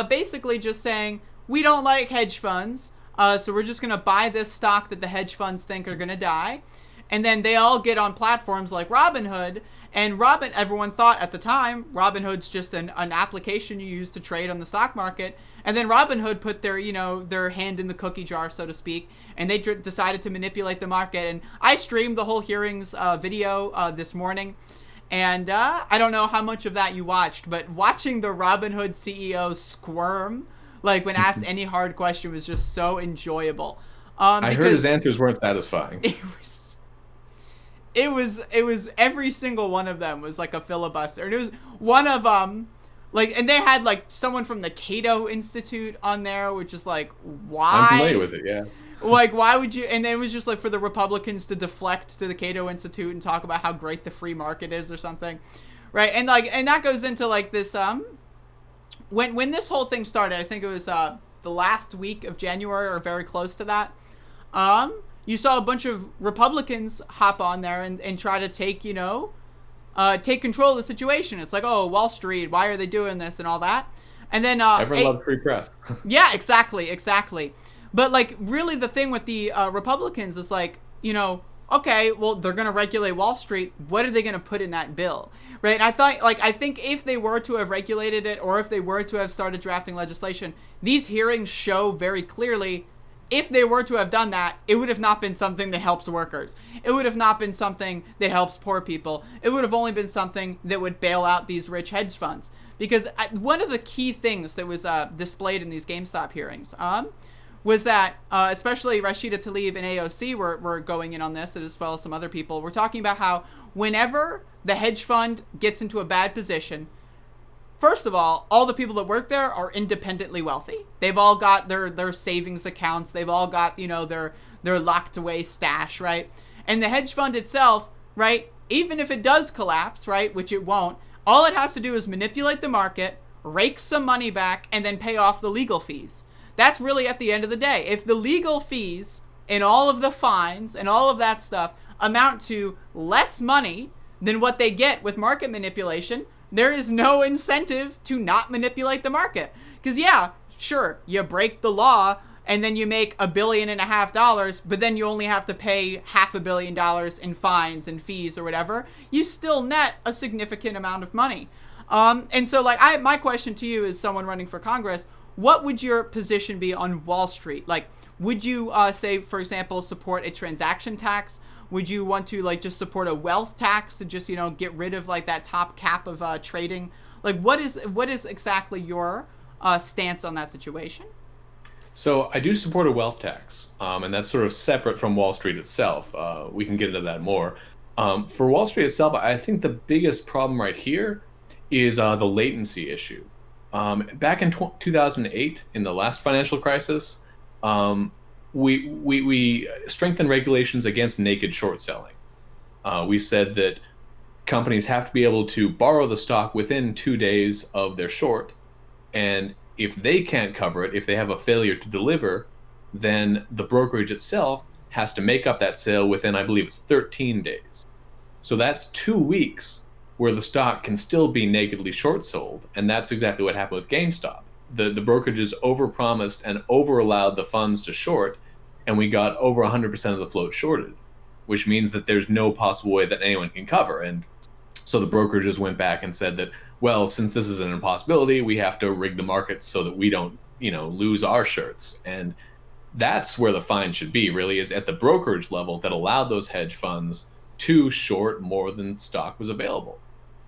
basically just saying, we don't like hedge funds, so we're just going to buy this stock that the hedge funds think are going to die. And then they all get on platforms like Robinhood, and everyone thought at the time, Robinhood's just an application you use to trade on the stock market. And then Robinhood put their hand in the cookie jar, so to speak, and they decided to manipulate the market. And I streamed the whole hearings video this morning, and I don't know how much of that you watched, but watching the Robinhood CEO squirm, like when asked any hard question, was just so enjoyable. I heard his answers weren't satisfying. It was every single one of them was like a filibuster, and it was one of and they had like someone from the Cato Institute on there, which is like, why? I'm familiar with it, yeah. Like, why would you? And then it was just like for the Republicans to deflect to the Cato Institute and talk about how great the free market is or something, right? And that goes into like this when this whole thing started, I think it was the last week of January or very close to that. You saw a bunch of Republicans hop on there and try to take control of the situation. It's like, oh, Wall Street, why are they doing this and all that? And then everyone loves free press. Yeah, exactly. But like, really, the thing with the Republicans is like, okay, well, they're gonna regulate Wall Street. What are they gonna put in that bill, right? And I think if they were to have regulated it, or if they were to have started drafting legislation, these hearings show very clearly, if they were to have done that, it would have not been something that helps workers. It would have not been something that helps poor people. It would have only been something that would bail out these rich hedge funds. Because one of the key things that was displayed in these GameStop hearings was that, especially Rashida Tlaib and AOC were going in on this, as well as some other people. We're talking about how whenever the hedge fund gets into a bad position, first of all the people that work there are independently wealthy. They've all got their savings accounts. They've all got, their locked away stash, right? And the hedge fund itself, right, even if it does collapse, right, which it won't, all it has to do is manipulate the market, rake some money back, and then pay off the legal fees. That's really at the end of the day. If the legal fees and all of the fines and all of that stuff amount to less money than what they get with market manipulation, there is no incentive to not manipulate the market. Because, yeah, sure, you break the law and then you make $1.5 billion, but then you only have to pay $500 million in fines and fees or whatever. You still net a significant amount of money. And so, my question to you is someone running for Congress, what would your position be on Wall Street? Like, would you say, for example, support a transaction tax? Would you want to just support a wealth tax to just get rid of that top cap of trading? What is exactly your stance on that situation? So I do support a wealth tax, and that's sort of separate from Wall Street itself. We can get into that more. For Wall Street itself, I think the biggest problem right here is the latency issue. Back in 2008, in the last financial crisis, we strengthened regulations against naked short selling. We said that companies have to be able to borrow the stock within 2 days of their short, and if they can't cover it, if they have a failure to deliver, then the brokerage itself has to make up that sale within, I believe it's 13 days. So that's 2 weeks where the stock can still be nakedly short sold, and that's exactly what happened with GameStop. The brokerages overpromised and over-allowed the funds to short, and we got over 100% of the float shorted, which means that there's no possible way that anyone can cover. And so the brokerages went back and said that, well, since this is an impossibility, we have to rig the markets so that we don't, lose our shirts. And that's where the fine should be, really, is at the brokerage level that allowed those hedge funds to short more than stock was available.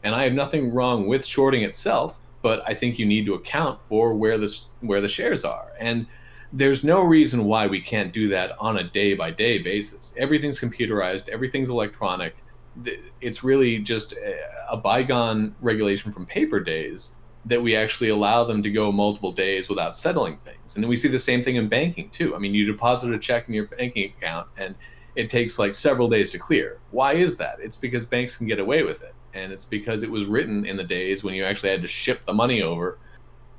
And I have nothing wrong with shorting itself, but I think you need to account for where the shares are. And there's no reason why we can't do that on a day-by-day basis. Everything's computerized, everything's electronic. It's really just a bygone regulation from paper days that we actually allow them to go multiple days without settling things. And then we see the same thing in banking too. I mean, you deposit a check in your banking account and it takes several days to clear. Why is that? It's because banks can get away with it. And it's because it was written in the days when you actually had to ship the money over.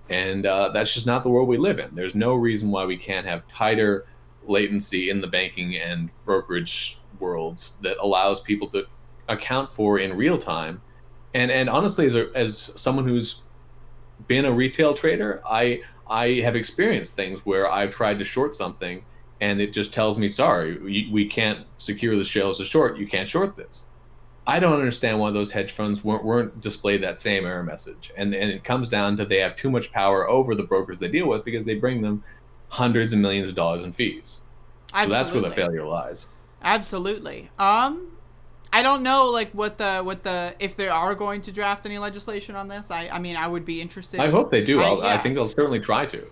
And that's just not the world we live in. There's no reason why we can't have tighter latency in the banking and brokerage worlds that allows people to account for in real time. And honestly, as someone who's been a retail trader, I have experienced things where I've tried to short something and it just tells me, sorry, we can't secure the shares as short. You can't short this. I don't understand why those hedge funds weren't displayed that same error message. And it comes down to they have too much power over the brokers they deal with because they bring them hundreds of millions of dollars in fees. So that's where the failure lies. Absolutely. I don't know what the if they are going to draft any legislation on this. I mean, I would be interested. I hope they do. I think they'll certainly try to.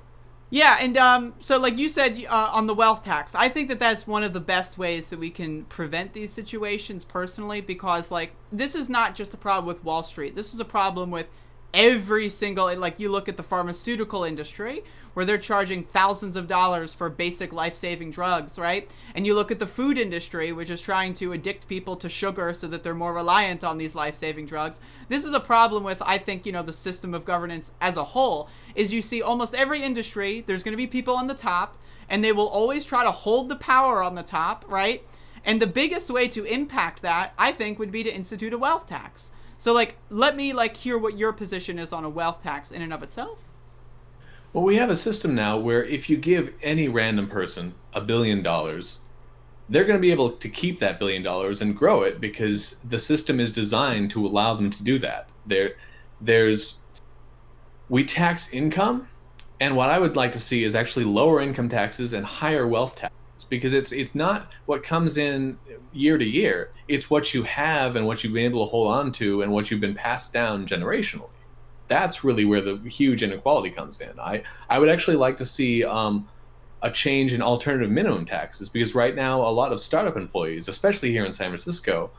Yeah, and so like you said on the wealth tax, I think that that's one of the best ways that we can prevent these situations personally, because this is not just a problem with Wall Street. This is a problem with every single, you look at the pharmaceutical industry where they're charging thousands of dollars for basic life-saving drugs, right? And you look at the food industry, which is trying to addict people to sugar so that they're more reliant on these life-saving drugs. This is a problem with, I think, the system of governance as a whole, is you see almost every industry, there's going to be people on the top, and they will always try to hold the power on the top, right? And the biggest way to impact that, I think, would be to institute a wealth tax. So, let me, hear what your position is on a wealth tax in and of itself. Well, we have a system now where if you give any random person $1 billion, they're going to be able to keep that $1 billion and grow it because the system is designed to allow them to do that. We tax income, and what I would like to see is actually lower income taxes and higher wealth taxes, because it's not what comes in year to year. It's what you have and what you've been able to hold on to and what you've been passed down generationally. That's really where the huge inequality comes in. I would actually like to see a change in alternative minimum taxes, because right now a lot of startup employees, especially here in San Francisco,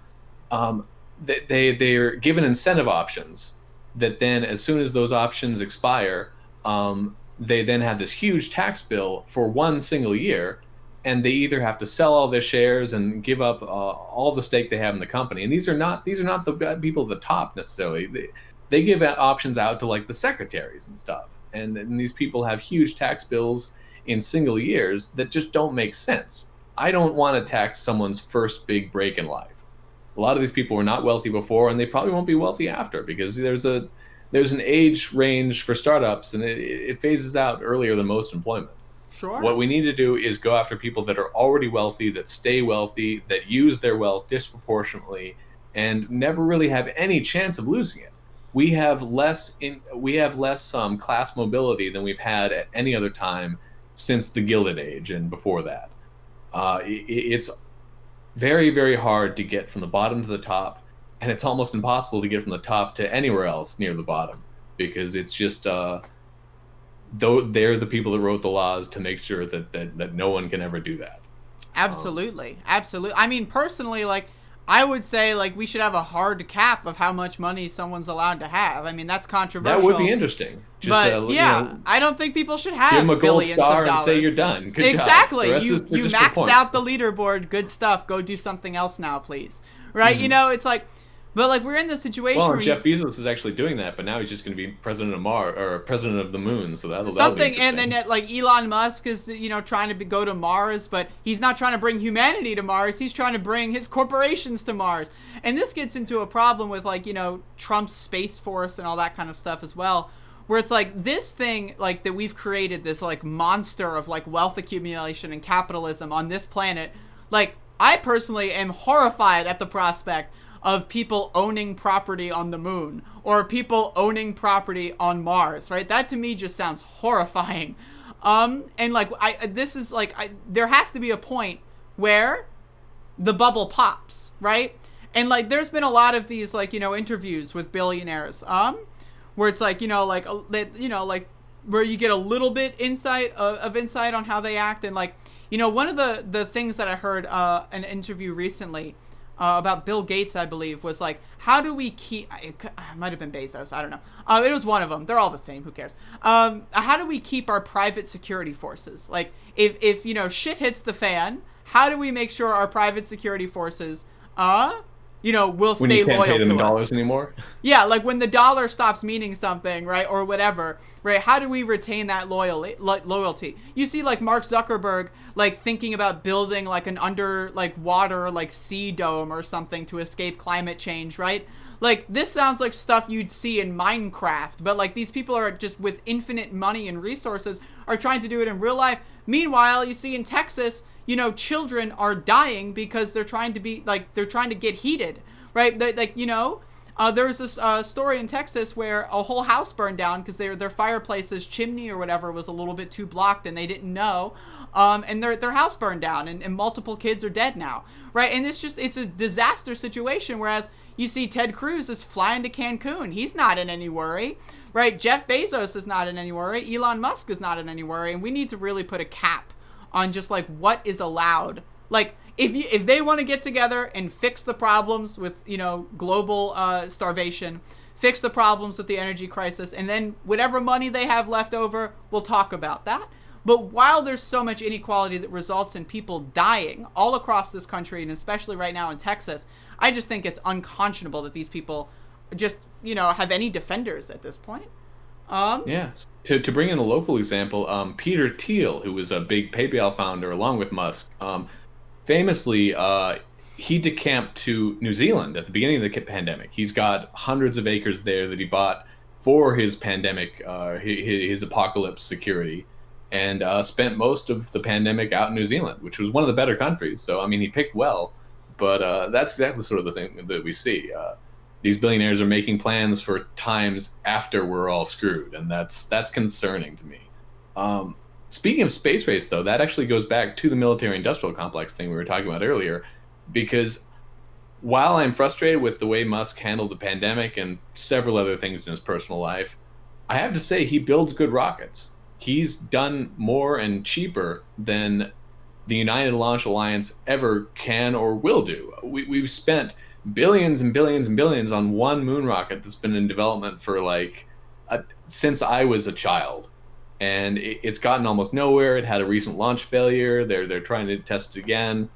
they're given incentive options that then as soon as those options expire, they then have this huge tax bill for one single year, and they either have to sell all their shares and give up all the stake they have in the company. And these are not the people at the top necessarily. They give options out to like the secretaries and stuff, and these people have huge tax bills in single years that just don't make sense. I don't want to tax someone's first big break in life. A lot of these people were not wealthy before, and they probably won't be wealthy after, because there's an age range for startups, and it phases out earlier than most employment. Sure. What we need to do is go after people that are already wealthy, that stay wealthy, that use their wealth disproportionately, and never really have any chance of losing it. We have less class mobility than we've had at any other time since the Gilded Age and before that. It's very, very hard to get from the bottom to the top, and it's almost impossible to get from the top to anywhere else near the bottom, because it's just though they're the people that wrote the laws to make sure that no one can ever do that. Absolutely. Absolutely. I mean, personally, like, I would say, like, we should have a hard cap of how much money someone's allowed to have. I mean, that's controversial. That would be interesting. Just but yeah, I don't think people should have give them a gold billions star of and dollars. say you're done. Good exactly. job. You maxed out the leaderboard. Good stuff. Go do something else now, please. Right? You know, it's like, but like we're in this situation. Well, where Jeff Bezos is actually doing that, but now he's just going to be president of Mars or president of the moon. So that'll something. Be and then like Elon Musk is trying to go to Mars, but he's not trying to bring humanity to Mars. He's trying to bring his corporations to Mars. And this gets into a problem with like Trump's Space Force and all that kind of stuff as well, where it's like this thing like that we've created, this like monster of like wealth accumulation and capitalism on this planet. Like, I personally am horrified at the prospect of people owning property on the moon or people owning property on Mars, right? That to me just sounds horrifying. And like there has to be a point where the bubble pops, right? And like there's been a lot of these like interviews with billionaires where it's like where you get a little bit insight on how they act. And like one of the things that I heard an interview recently about Bill Gates, I believe, was like, how do we keep, it might have been Bezos, I don't know. It was one of them. They're all the same. Who cares? How do we keep our private security forces? Like, if shit hits the fan, how do we make sure our private security forces, will stay loyal to us? When you can't pay them in dollars anymore? Yeah, like when the dollar stops meaning something, right, or whatever, right? How do we retain that loyalty? You see, like Mark Zuckerberg, like thinking about building like an water like sea dome or something to escape climate change, right? Like, this sounds like stuff you'd see in Minecraft, but like these people are just with infinite money and resources are trying to do it in real life. Meanwhile, you see in Texas, children are dying because they're trying to get heated, right? There was this story in Texas where a whole house burned down because their fireplace's chimney or whatever was a little bit too blocked and they didn't know. And their house burned down and multiple kids are dead now, right? And it's a disaster situation, whereas you see Ted Cruz is flying to Cancun. He's not in any worry, right? Jeff Bezos is not in any worry. Elon Musk is not in any worry. And we need to really put a cap on just like what is allowed. Like, if they want to get together and fix the problems with global starvation, fix the problems with the energy crisis, and then whatever money they have left over, we'll talk about that. But while there's so much inequality that results in people dying all across this country, and especially right now in Texas, I just think it's unconscionable that these people just have any defenders at this point. Yes. To bring in a local example, Peter Thiel, who was a big PayPal founder along with Musk, famously, he decamped to New Zealand at the beginning of the pandemic. He's got hundreds of acres there that he bought for his pandemic, his apocalypse security, and spent most of the pandemic out in New Zealand, which was one of the better countries. So, I mean, he picked well, but that's exactly sort of the thing that we see. These billionaires are making plans for times after we're all screwed, and that's concerning to me. Speaking of space race, though, that actually goes back to the military-industrial complex thing we were talking about earlier, because while I'm frustrated with the way Musk handled the pandemic and several other things in his personal life, I have to say he builds good rockets. He's done more and cheaper than the United Launch Alliance ever can or will do. We've spent billions and billions and billions on one moon rocket that's been in development for like since I was a child, and it's gotten almost nowhere. It had a recent launch failure. They're trying to test it again.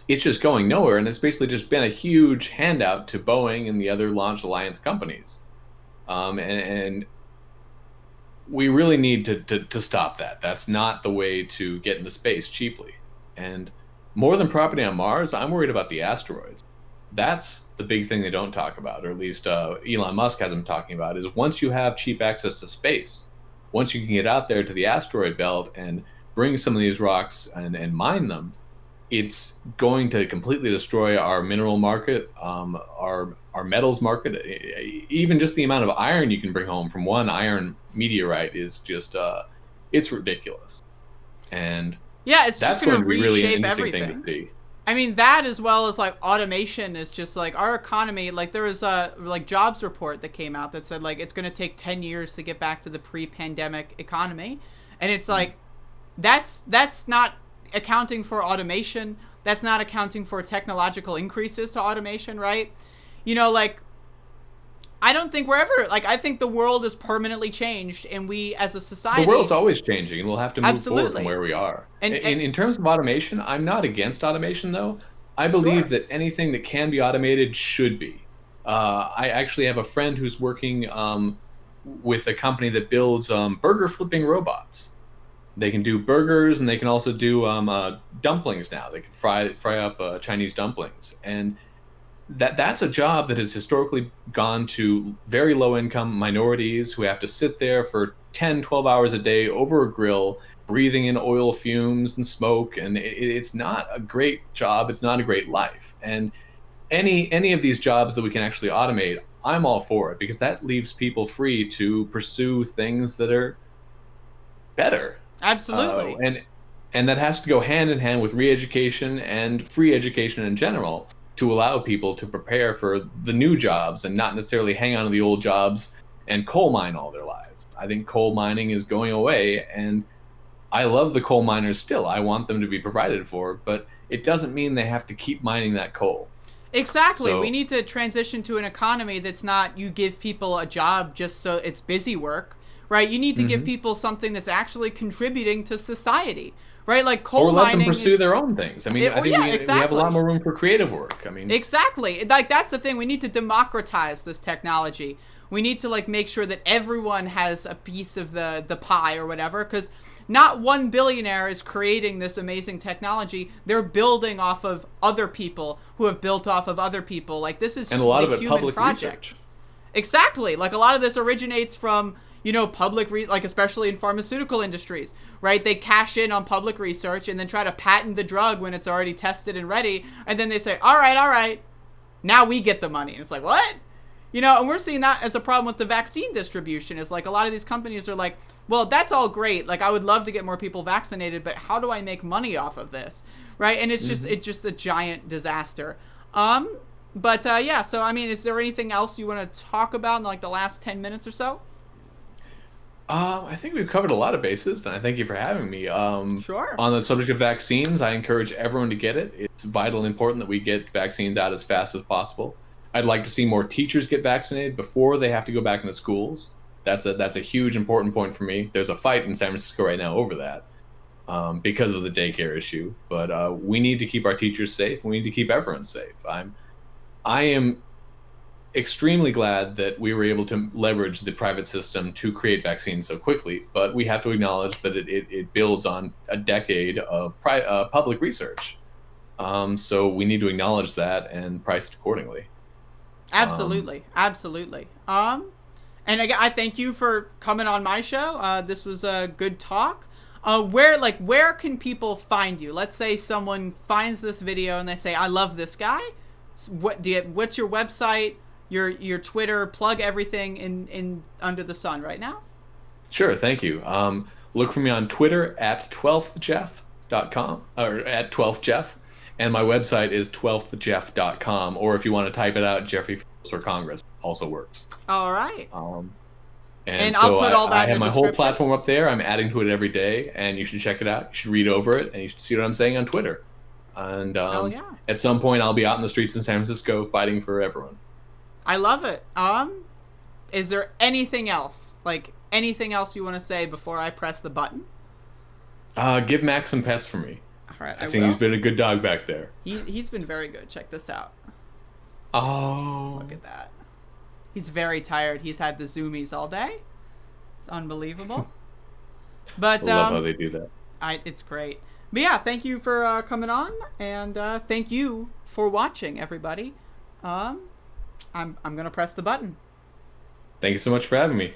It's just going nowhere, and it's basically just been a huge handout to Boeing and the other launch alliance companies. And we really need to stop that. That's not the way to get into space cheaply. And more than property on Mars, I'm worried about the asteroids. That's the big thing they don't talk about, or at least Elon Musk hasn't been talking about, is once you have cheap access to space, once you can get out there to the asteroid belt and bring some of these rocks and mine them, it's going to completely destroy our mineral market, our metals market. Even just the amount of iron you can bring home from one iron meteorite is just it's ridiculous. And yeah, it's that's just going going to to be really an reshape interesting everything. thing to see. I mean, that as well as like automation is just like our economy. Like there was a like jobs report that came out that said like it's going to take 10 years to get back to the pre-pandemic economy. And it's like that's not accounting for automation. That's not accounting for technological increases to automation, right? You know, like I don't think we're ever like I think the world is permanently changed, and we as a society, The world's always changing, and we'll have to move forward from absolutely. where we are. And In terms of automation, I'm not against automation, though. I believe sure. that anything that can be automated should be. I actually have a friend who's working with a company that builds burger flipping robots. They can do burgers, and they can also do dumplings now. They can fry up Chinese dumplings, and that's a job that has historically gone to very low income minorities who have to sit there for 10, 12 hours a day over a grill, breathing in oil fumes and smoke, and it's not a great job. It's not a great life. And any of these jobs that we can actually automate, I'm all for it, because that leaves people free to pursue things that are better. Absolutely. And that has to go hand in hand with re-education and free education in general, to allow people to prepare for the new jobs and not necessarily hang on to the old jobs and coal mine all their lives. I think coal mining is going away, and I love the coal miners still. I want them to be provided for, but it doesn't mean they have to keep mining that coal. Exactly. We So, need to transition to an economy that's not you give people a job just so it's busy work, right? You need to give mhm. people something that's actually contributing to society, right? Like Or coal let them mining pursue is their own things. I mean, I oh think yeah, we have a lot exactly. more room for creative work. I mean, Exactly. Like that's the thing. We need to democratize this technology. We need to like make sure that everyone has a piece of the pie or whatever, cuz not one billionaire is creating this amazing technology. They're building off of other people who have built off of other people. Like this is and a lot the of it human public project. research. Exactly. Like a lot of this originates from, you know, like especially in pharmaceutical industries, right? They cash in on public research and then try to patent the drug when it's already tested and ready. And then they say, all right, now we get the money. And it's like, what? You know, and we're seeing that as a problem with the vaccine distribution is like a lot of these companies are like, well, that's all great. Like I would love to get more people vaccinated, but how do I make money off of this? Right. And it's just a giant disaster. But yeah, so I mean, is there anything else you want to talk about in like the last 10 minutes or so? I think we've covered a lot of bases, and I thank you for having me. Sure. On the subject of vaccines, I encourage everyone to get it. It's vital and important that we get vaccines out as fast as possible. I'd like to see more teachers get vaccinated before they have to go back into schools. That's a huge important point for me. There's a fight in San Francisco right now over that, because of the daycare issue. But we need to keep our teachers safe. We need to keep everyone safe. I am extremely glad that we were able to leverage the private system to create vaccines so quickly, but we have to acknowledge that it builds on a decade of public research. So we need to acknowledge that and price it accordingly. Um, Absolutely. Absolutely. And I thank you for coming on my show. This was a good talk. Where can people find you? Let's say someone finds this video and they say, "I love this guy." What's your website? Your Twitter? Plug everything in under the sun right now. sure, thank you. Look for me on Twitter at 12thjeff.com, or at 12thjeff, and my website is 12thjeff.com, or if you want to type it out, Jeffrey Phillips for Congress also works. All right. And And I'll so put all I that have in the my whole description. platform up there. I'm adding to it every day, and you should check it out. You should read over it, and you should see what I'm saying on Twitter. And Hell yeah. at some point, I'll be out in the streets in San Francisco fighting for everyone. I love it. Is there anything else? Like, anything else you want to say before I press the button? Give Max some pets for me. All right, I think he's been a good dog back there. He's been very good. Check this out. Oh. Look at that. He's very tired. He's had the zoomies all day. It's unbelievable. But I love how they do that. It's great. But yeah, thank you for coming on, and thank you for watching, everybody. I'm gonna press the button. Thank you so much for having me.